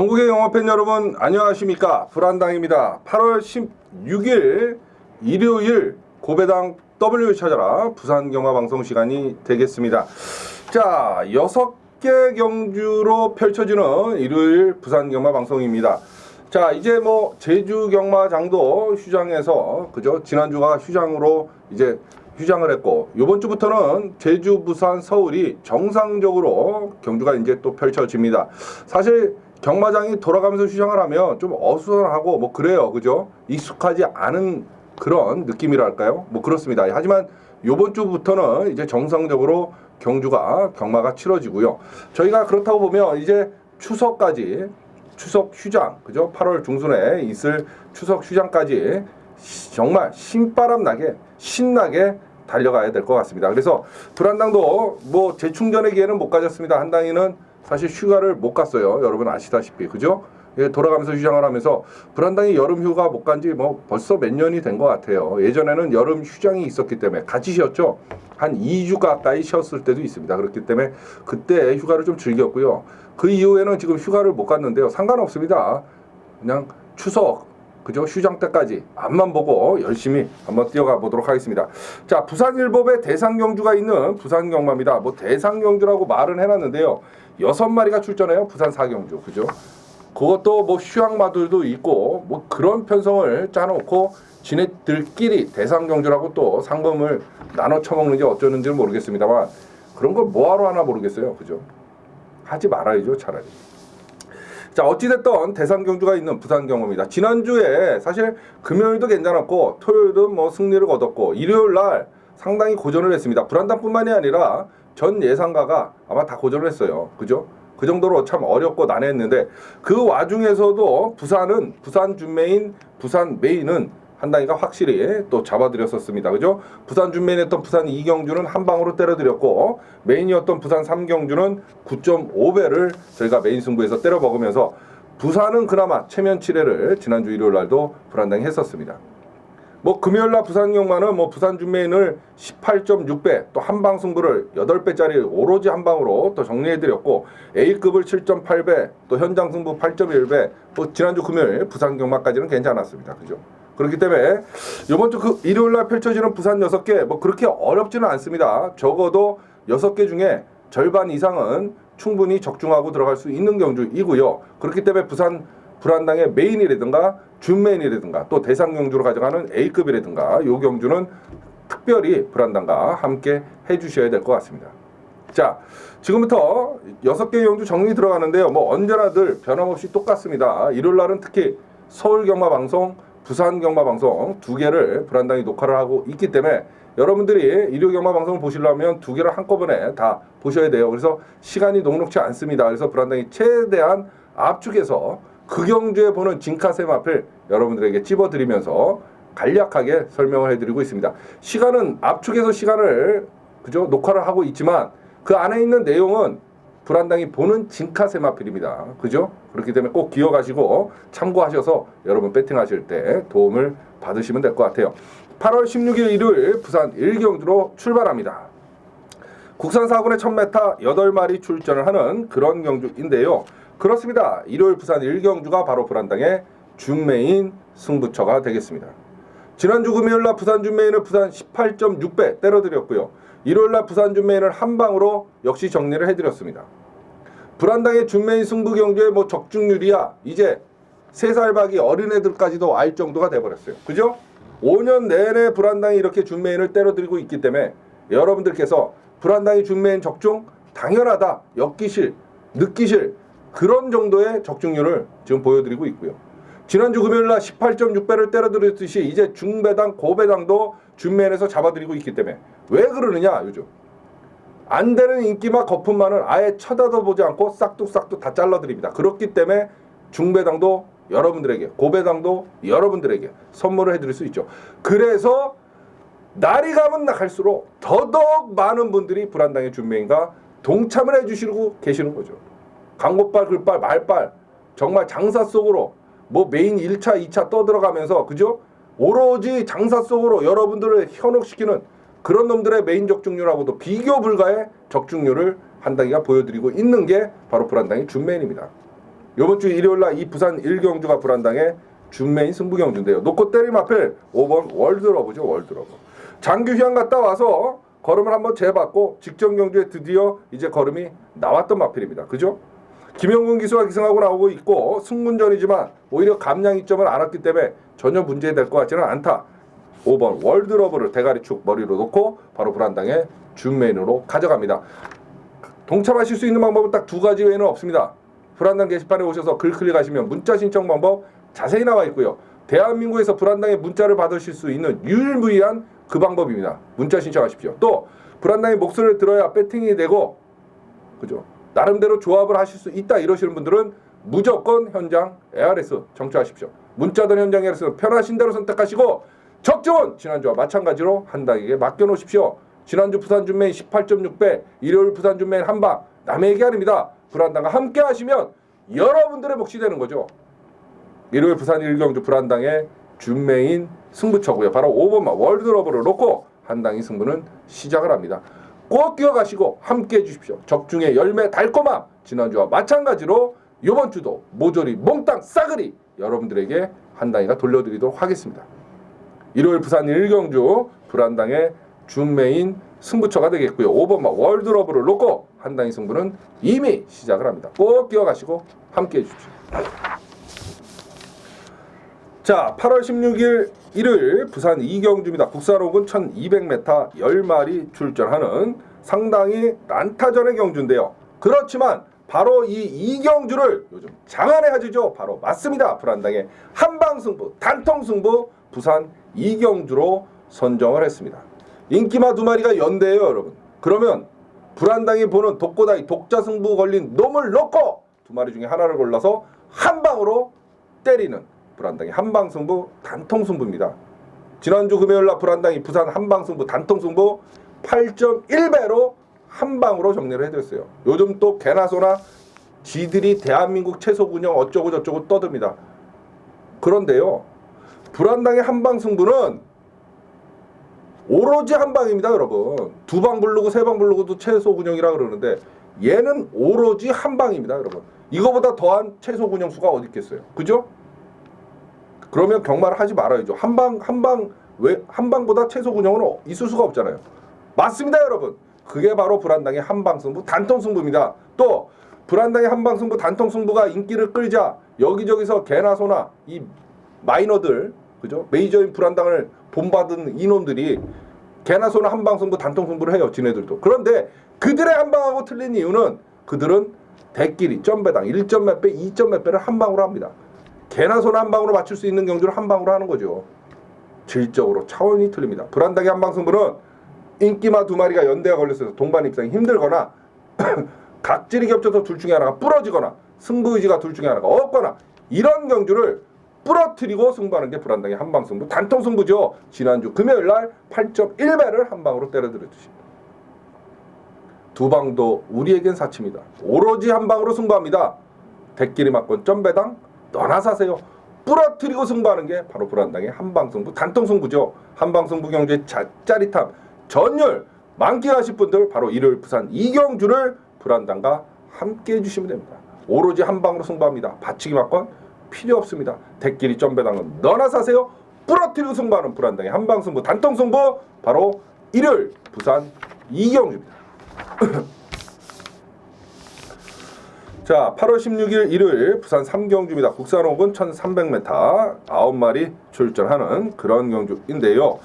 전국의 영화팬 여러분 안녕하십니까, 불안당입니다. 8월 16일 일요일 고배당 W 찾아라 부산경마방송 시간이 되겠습니다. 자, 6개 경주로 펼쳐지는 일요일 부산경마방송입니다. 자, 이제 뭐 제주경마장도 휴장해서 그죠? 지난주가 휴장으로 이제 휴장을 했고, 요번 주부터는 제주, 부산, 서울이 정상적으로 경주가 이제 또 펼쳐집니다. 사실 경마장이 돌아가면서 휴장을 하면 좀 어수선하고 뭐 그래요, 그죠? 익숙하지 않은 그런 느낌이랄까요? 뭐 그렇습니다. 하지만 요번 주부터는 이제 정상적으로 경마가 치러지고요. 저희가 그렇다고 보면 이제 추석까지, 추석 휴장, 그죠? 8월 중순에 있을 추석 휴장까지 정말 신바람 나게 신나게 달려가야 될 것 같습니다. 그래서 불안당도 뭐 재충전의 기회는 못 가졌습니다. 한당이는 사실 휴가를 못 갔어요. 여러분 아시다시피, 그죠? 예, 돌아가면서 휴장을 하면서 불안당이 여름 휴가 못 간 지 뭐 벌써 몇 년이 된 것 같아요. 예전에는 여름 휴장이 있었기 때문에 같이 쉬었죠. 한 2주 가까이 쉬었을 때도 있습니다. 그렇기 때문에 그때 휴가를 좀 즐겼고요. 그 이후에는 지금 휴가를 못 갔는데요. 상관없습니다. 그냥 추석, 그죠? 휴장 때까지 앞만 보고 열심히 한번 뛰어가 보도록 하겠습니다. 자, 부산일보배 대상경주가 있는 부산경마입니다. 뭐 대상경주라고 말은 해놨는데요. 6마리가 출전해요. 부산 4경주, 그죠? 그것도 뭐 휴양마들도 있고 뭐 그런 편성을 짜놓고 지네들끼리 대상경주라고 또 상금을 나눠 처먹는지 어쩌는지는 모르겠습니다만, 그런 걸 뭐하러 하나 모르겠어요, 그죠? 하지 말아야죠, 차라리. 자, 어찌됐든 대상경주가 있는 부산경마입니다. 지난주에 사실 금요일도 괜찮았고 토요일도 뭐 승리를 거뒀고 일요일날 상당히 고전을 했습니다. 불안당뿐만이 아니라 전 예상가가 아마 다 고전을 했어요, 그죠? 그 정도로 참 어렵고 난해했는데, 그 와중에서도 부산 준메인, 부산 메인은 한당이가 확실히 또 잡아드렸었습니다, 그죠? 부산 준메인이었던 부산 2경주는 한 방으로 때려드렸고, 메인이었던 부산 3경주는 9.5배를 저희가 메인 승부에서 때려 먹으면서 부산은 그나마 체면 치레를 지난주 일요일 날도 불안당이 했었습니다. 뭐 금요일날 부산경마는 뭐 부산 준메인을 18.6배 또 한방 승부를 8배짜리 오로지 한방으로 또 정리해드렸고, A급을 7.8배 또 현장 승부 8.1배, 뭐 지난주 금요일 부산경마까지는 괜찮았습니다, 그죠? 그렇기 때문에 이번 주 그 일요일날 펼쳐지는 부산 6개 뭐 그렇게 어렵지는 않습니다. 적어도 6개 중에 절반 이상은 충분히 적중하고 들어갈 수 있는 경주이고요. 그렇기 때문에 불안당의 메인이라든가 준메인이라든가 또 대상경주로 가져가는 A급이라든가 요 경주는 특별히 불안당과 함께 해주셔야 될 것 같습니다. 자, 지금부터 6개 경주 정리 들어가는데요. 뭐 언제나들 변함없이 똑같습니다. 일요일날은 특히 서울경마방송, 부산경마방송 2개를 불안당이 녹화를 하고 있기 때문에 여러분들이 일요경마방송을 보시려면 2개를 한꺼번에 다 보셔야 돼요. 그래서 시간이 녹록치 않습니다. 그래서 불안당이 최대한 압축해서 그 경주에 보는 진카세마필 여러분들에게 찝어드리면서 간략하게 설명을 해드리고 있습니다. 시간은 압축해서 시간을 그죠 녹화를 하고 있지만 그 안에 있는 내용은 불안당이 보는 진카세마필입니다, 그죠? 그렇기 때문에 꼭 기억하시고 참고하셔서 여러분 배팅하실 때 도움을 받으시면 될 것 같아요. 8월 16일 일요일 부산 1경주로 출발합니다. 국산 4군의 1000m 8마리 출전을 하는 그런 경주인데요. 그렇습니다. 일요일 부산 1경주가 바로 불안당의 준메인 승부처가 되겠습니다. 지난주 금요일날 부산 준메인을 부산 18.6배 때려드렸고요. 일요일날 부산 준메인을 한방으로 역시 정리를 해드렸습니다. 불안당의 준메인 승부 경주의 뭐 적중률이야 이제 3살 박이 어린애들까지도 알 정도가 돼버렸어요, 그죠? 5년 내내 불안당이 이렇게 준메인을 때려드리고 있기 때문에 여러분들께서 불안당이 준메인 적중 당연하다, 엮이실, 느끼실 그런 정도의 적중률을 지금 보여드리고 있고요. 지난주 금요일날 18.6배를 때려드렸듯이 이제 중배당, 고배당도 준메인에서 잡아드리고 있기 때문에 왜 그러느냐, 요즘 안 되는 인기만 거품만을 아예 쳐다도 보지 않고 싹둑싹둑 다 잘라드립니다. 그렇기 때문에 중배당도 여러분들에게, 고배당도 여러분들에게 선물을 해드릴 수 있죠. 그래서 날이 가면 갈수록 더더욱 많은 분들이 불안당의 준메인과 동참을 해주시고 계시는 거죠. 광고빨, 글빨, 말빨 정말 장사 속으로 뭐 메인 1차, 2차 떠들어가면서 그죠? 오로지 장사 속으로 여러분들을 현혹시키는 그런 놈들의 메인 적중률하고도 비교 불가의 적중률을 한당이가 보여드리고 있는 게 바로 불안당의 준메인입니다. 이번 주 일요일날 이 부산 1경주가 불안당의 준메인 승부 경주인데요. 놓고 때릴 마필 5번 월드러브죠. 월드러브. 장규 휴양 갔다 와서 걸음을 한번 재봤고 직전 경주에 드디어 이제 걸음이 나왔던 마필입니다. 그죠? 김영근 기수가 기승하고 나오고 있고 승문전이지만 오히려 감량 이점을 안 왔기 때문에 전혀 문제될 것 같지는 않다. 5번 월드러브를 대가리축 머리로 놓고 바로 불안당의 준메인으로 가져갑니다. 동참하실 수 있는 방법은 딱 두 가지 외에는 없습니다. 불안당 게시판에 오셔서 글 클릭하시면 문자 신청 방법 자세히 나와 있고요. 대한민국에서 불안당의 문자를 받으실 수 있는 유일무이한 그 방법입니다. 문자 신청하십시오. 또 불안당의 목소리를 들어야 배팅이 되고 그죠? 나름대로 조합을 하실 수 있다 이러시는 분들은 무조건 현장 ARS 청취하십시오. 문자든 현장 ARS는 편하신 대로 선택하시고 적중은 지난주와 마찬가지로 한당에게 맡겨놓으십시오. 지난주 부산 준메인 18.6배, 일요일 부산 준메인 한방 남의 얘기 아닙니다. 불안당과 함께 하시면 여러분들의 몫이 되는 거죠. 일요일 부산 1경주 불안당의 준메인 승부처고요. 바로 5번만 월드러브를 놓고 한당이 승부는 시작을 합니다. 꼭 기억하시고 함께 해주십시오. 적중의 열매 달콤함 지난주와 마찬가지로 이번 주도 모조리 몽땅 싸그리 여러분들에게 한당이가 돌려드리도록 하겠습니다. 일요일 부산 1경주 불안당의 준메인 승부처가 되겠고요. 5번만 월드러브를 놓고 한당이 승부는 이미 시작을 합니다. 꼭 기억하시고 함께 해주십시오. 자, 8월 16일 일요일 부산 2경주입니다. 국산호군 1200m 10마리 출전하는 상당히 난타전의 경주인데요. 그렇지만 바로 이 2경주를 요즘 장안의 화제죠. 바로 맞습니다. 불안당의 한방승부, 단통승부 부산 2경주로 선정을 했습니다. 인기마 2마리가 연대예요, 여러분. 그러면 불안당이 보는 독고다이 독자승부 걸린 놈을 놓고 2마리 중에 하나를 골라서 한방으로 때리는 불안당의 한방승부 단통승부입니다. 지난주 금요일날 불안당이 부산 한방승부 단통승부 8.1배로 한방으로 정리를 해드렸어요. 요즘 또 개나 소나 지들이 대한민국 채소군형 어쩌고 저쩌고 떠듭니다. 그런데요, 불안당의 한방승부는 오로지 한방입니다, 여러분. 2방 부르고 3방 부르고도 채소군형이라 그러는데 얘는 오로지 한방입니다, 여러분. 이거보다 더한 채소군형 수가 어디 있겠어요, 그죠? 그러면 경마를 하지 말아야죠. 한방보다 채소군형은 있을 수가 없잖아요. 맞습니다, 여러분. 그게 바로 불안당의 한방승부 단통승부입니다. 또 불안당의 한방승부 단통승부가 인기를 끌자 여기저기서 개나 소나 이 마이너들, 그죠? 메이저인 불안당을 본받은 이놈들이 개나 소나 한방승부 단통승부를 해요. 지네들도. 그런데 그들의 한방하고 틀린 이유는 그들은 대끼리 점배당 1점 몇 배, 2점 몇 배를 한방으로 합니다. 개나 소나 한방으로 맞출 수 있는 경주를 한방으로 하는 거죠. 질적으로 차원이 틀립니다. 불안당의 한방승부는 인기마 2마리가 연대가 걸렸어서 동반 입상이 힘들거나 각질이 겹쳐서 둘 중에 하나가 부러지거나 승부의지가 둘 중에 하나가 없거나 이런 경주를 부러뜨리고 승부하는 게 불안당의 한방승부 단통승부죠. 지난주 금요일날 8.1배를 한방으로 때려드렸듯이 2방도 우리에겐 사치입니다. 오로지 한방으로 승부합니다. 대끼리 맞건 점배당 너나 사세요. 부러뜨리고 승부하는 게 바로 불안당의 한방승부 단통승부죠. 한방승부 경주의 짜릿함 전율 만끽하실 분들 바로 일요일 부산 2경주를 불안당과 함께 해주시면 됩니다. 오로지 한방으로 승부합니다. 받치기 맞건 필요 없습니다. 대끼리 점배당은 너나 사세요. 부러뜨리고 승부하는 불안당의 한방승부 단통승부 바로 일요일 부산 2경주입니다. 자, 8월 16일 일요일 부산 3경주입니다. 국산호군 1300m 9마리 출전하는 그런 경주인데요.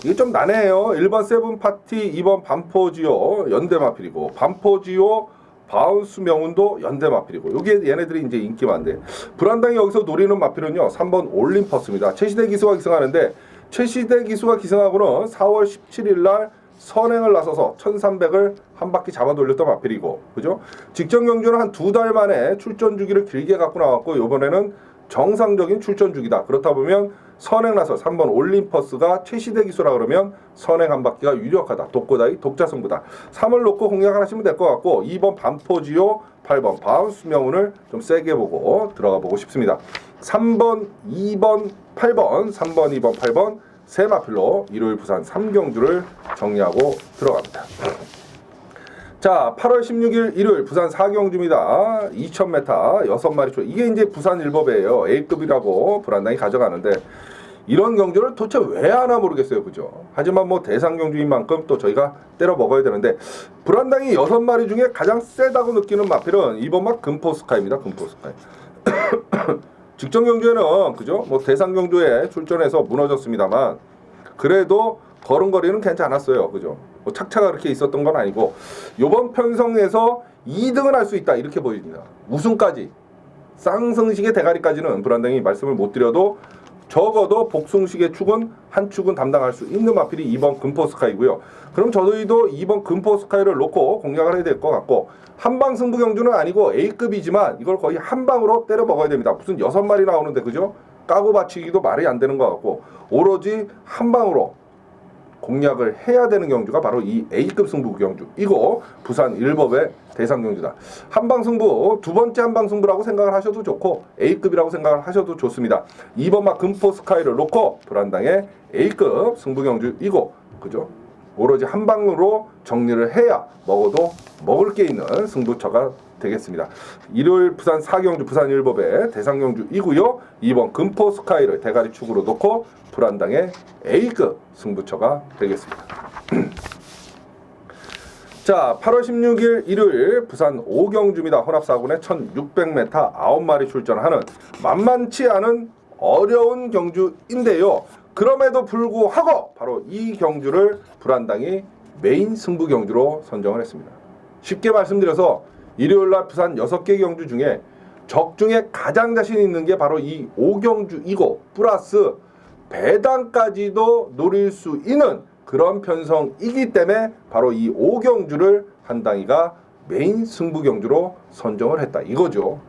이게 좀 난해해요. 1번 세븐파티, 2번 반포지오 연대마필이고 반포지오 바운스 명운도 연대마필이고 요게 얘네들이 이제 인기 많은데 불안당이 여기서 노리는 마필은요 3번 올림퍼스입니다. 최시대 기수가 기승하는데 최시대 기수가 기승하고는 4월 17일 날 선행을 나서서 1300을 한 바퀴 잡아 돌렸던 마필이고, 그죠? 직전 경주는 한 2달 만에 출전 주기를 길게 갖고 나왔고, 이번에는 정상적인 출전 주기다. 그렇다 보면 선행 나서 3번 올림퍼스가 최시대 기수라 그러면 선행 한 바퀴가 유력하다. 독고다이 독자승부다. 3을 놓고 공략을 하시면 될 것 같고, 2번 반포지오, 8번 바운스 명운을 좀 세게 보고 들어가 보고 싶습니다. 3번, 2번, 8번, 3번, 2번, 8번 세 마필로 일요일 부산 3경주를 정리하고 들어갑니다. 자, 8월 16일 일요일 부산 4경주입니다. 2000m 6마리 출. 이게 이제 부산 일법이에요. A급이라고 불안당이 가져가는데 이런 경주를 도대체 왜 하나 모르겠어요. 그죠? 하지만 뭐 대상 경주인 만큼 또 저희가 때려 먹어야 되는데 불안당이 6마리 중에 가장 세다고 느끼는 마필은 이번 막 금포스카입니다. 금포스카이. 직전 경주에는 그죠? 뭐 대상 경주에 출전해서 무너졌습니다만 그래도 걸음걸이는 괜찮았어요. 그죠? 뭐 착차가 그렇게 있었던 건 아니고 요번 편성에서 2등은 할 수 있다 이렇게 보입니다. 우승까지 쌍승식의 대가리까지는 불안당이 말씀을 못 드려도 적어도 복숭식의 축은 한 축은 담당할 수 있는 마필이 2번 금포스카이고요. 그럼 저희도 2번 금포스카이를 놓고 공략을 해야 될 것 같고 한방 승부 경주는 아니고 A급이지만 이걸 거의 한 방으로 때려 먹어야 됩니다. 무슨 6마리 나오는데 그죠? 까고 받치기도 말이 안 되는 것 같고 오로지 한 방으로 공략을 해야 되는 경주가 바로 이 A급 승부 경주. 이거 부산 일법의 대상 경주다. 한방 승부, 두 번째 한방 승부라고 생각을 하셔도 좋고 A급이라고 생각을 하셔도 좋습니다. 2번 막 금포스카이를 놓고 불안당의 A급 승부 경주 이거 그죠? 오로지 한 방으로 정리를 해야 먹어도 먹을 게 있는 승부처가 되겠습니다. 일요일 부산 4경주 부산 일법의 대상 경주이고요. 2번 금포스카이를 대가리 축으로 놓고 불안당의 A급 승부처가 되겠습니다. 자, 8월 16일 일요일 부산 5경주입니다. 혼합4군에 1600m 9마리 출전하는 만만치 않은 어려운 경주인데요. 그럼에도 불구하고 바로 이 경주를 불안당이 메인 승부 경주로 선정을 했습니다. 쉽게 말씀드려서 일요일날 부산 6개 경주 중에 적중에 가장 자신 있는 게 바로 이 5경주이고 플러스 배당까지도 노릴 수 있는 그런 편성이기 때문에 바로 이 5경주를 한당이가 메인 승부 경주로 선정을 했다 이거죠.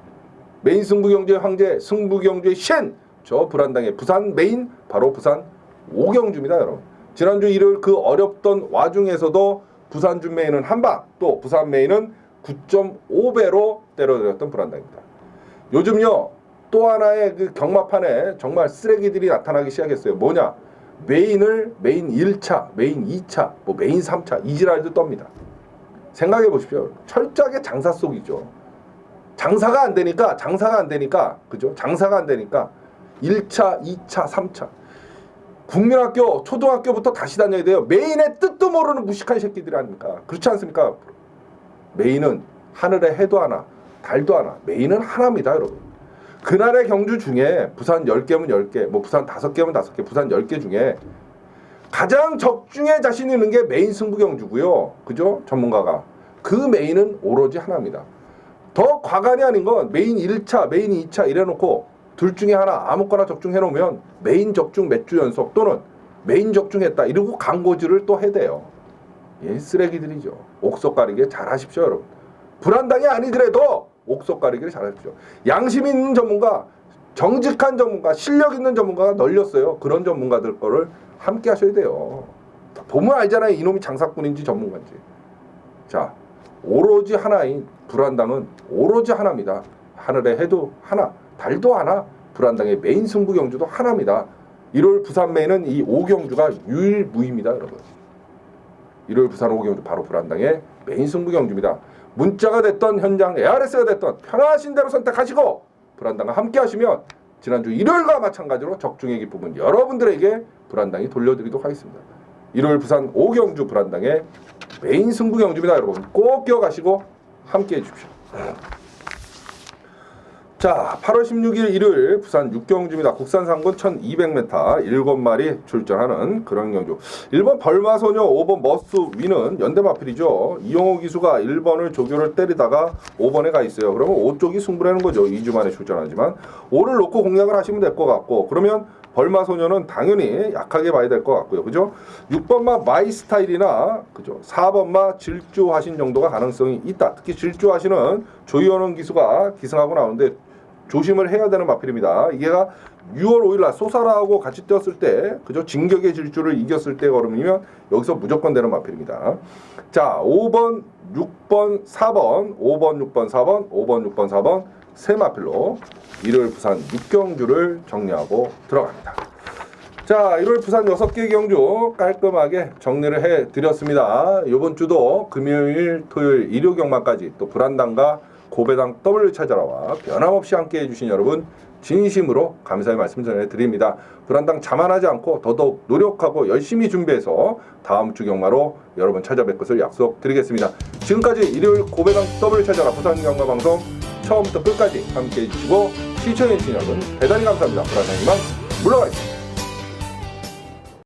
메인 승부 경주의 황제, 승부 경주의 신, 저 불안당의 부산 메인 바로 부산 5경주입니다, 여러분. 지난주 일요일 그 어렵던 와중에서도 부산주 메인은 한방, 또 부산 메인은 9.5배로 때려드렸던 불안당입니다. 요즘요 또 하나의 그 경마판에 정말 쓰레기들이 나타나기 시작했어요. 뭐냐? 메인을 메인 1차, 메인 2차, 뭐 메인 3차 이지랄도 떱니다. 생각해 보십시오. 철저하게 장사 속이죠. 장사가 안 되니까 그죠? 장사가 안 되니까 1차, 2차, 3차 국민학교, 초등학교부터 다시 다녀야 돼요. 메인의 뜻도 모르는 무식한 새끼들이 아닙니까? 그렇지 않습니까? 메인은 하늘의 해도 하나, 달도 하나, 메인은 하나입니다, 여러분. 그날의 경주 중에 부산 10개면 10개, 뭐 부산 5개면 5개, 부산 10개 중에 가장 적중에 자신 있는 게 메인 승부 경주고요. 그죠? 전문가가. 그 메인은 오로지 하나입니다. 더 과간이 아닌 건 메인 1차, 메인 2차 이래놓고 둘 중에 하나 아무거나 적중해놓으면 메인 적중 몇 주 연속 또는 메인 적중했다 이러고 광고주를 또 해대요. 예, 쓰레기들이죠. 옥석 가리게 잘하십시오, 여러분. 불안당이 아니더라도 옥석 가리기를 잘하십시오. 양심 있는 전문가, 정직한 전문가, 실력 있는 전문가가 널렸어요. 그런 전문가들 거를 함께 하셔야 돼요. 보면 알잖아요. 이놈이 장사꾼인지 전문가인지. 자, 오로지 하나인 불안당은 오로지 하나입니다. 하늘의 해도 하나, 달도 하나, 불안당의 메인 승부 경주도 하나입니다. 1월 부산 메인은 이 5경주가 유일무이입니다, 여러분. 1월 부산 5경주 바로 불안당의 메인 승부 경주입니다. 문자가 됐던 현장 ARS가 됐던 편하신 대로 선택하시고 불안당과 함께 하시면 지난주 일요일과 마찬가지로 적중의 기쁨은 여러분들에게 불안당이 돌려드리도록 하겠습니다. 1월 부산 5경주 불안당의 메인 승부 경주입니다. 여러분 꼭 기억하시고 함께 해주십시오. 자, 8월 16일 일요일 부산 6경주입니다. 국산 상군 1200m 7마리 출전하는 그런 경주. 1번 벌마소녀, 5번 머스위는 연대마필이죠. 이용호 기수가 1번을 조교를 때리다가 5번에 가 있어요. 그러면 5쪽이 승부라는 거죠. 2주 만에 출전하지만 5를 놓고 공략을 하시면 될 것 같고 그러면 벌마소녀는 당연히 약하게 봐야 될 것 같고요. 그죠? 6번마 마이스타일이나 그죠? 4번마 질주하신 정도가 가능성이 있다. 특히 질주하신은 조이원원 기수가 기승하고 나오는데 조심을 해야 되는 마필입니다. 이게가 6월 5일날 소사라하고 같이 뛰었을 때 그죠? 진격의 질주를 이겼을 때 걸음이면 여기서 무조건 되는 마필입니다. 자, 5번, 6번, 4번, 5번, 6번, 4번, 5번, 6번, 4번 세 마필로 일요일 부산 6경주를 정리하고 들어갑니다. 자, 1월 부산 6개 경주 깔끔하게 정리를 해드렸습니다. 이번 주도 금요일, 토요일, 일요 경마까지 또 불안당과 고배당 W 찾아라와 변함없이 함께 해주신 여러분 진심으로 감사의 말씀 전해드립니다. 불안당 자만하지 않고 더더욱 노력하고 열심히 준비해서 다음 주 경마로 여러분 찾아뵐 것을 약속드리겠습니다. 지금까지 일요일 고배당 W 찾아라 부산 경마 방송 처음부터 끝까지 함께 해주시고 시청해주신 여러분 대단히 감사합니다. 불안당 이만 물러가겠습니다.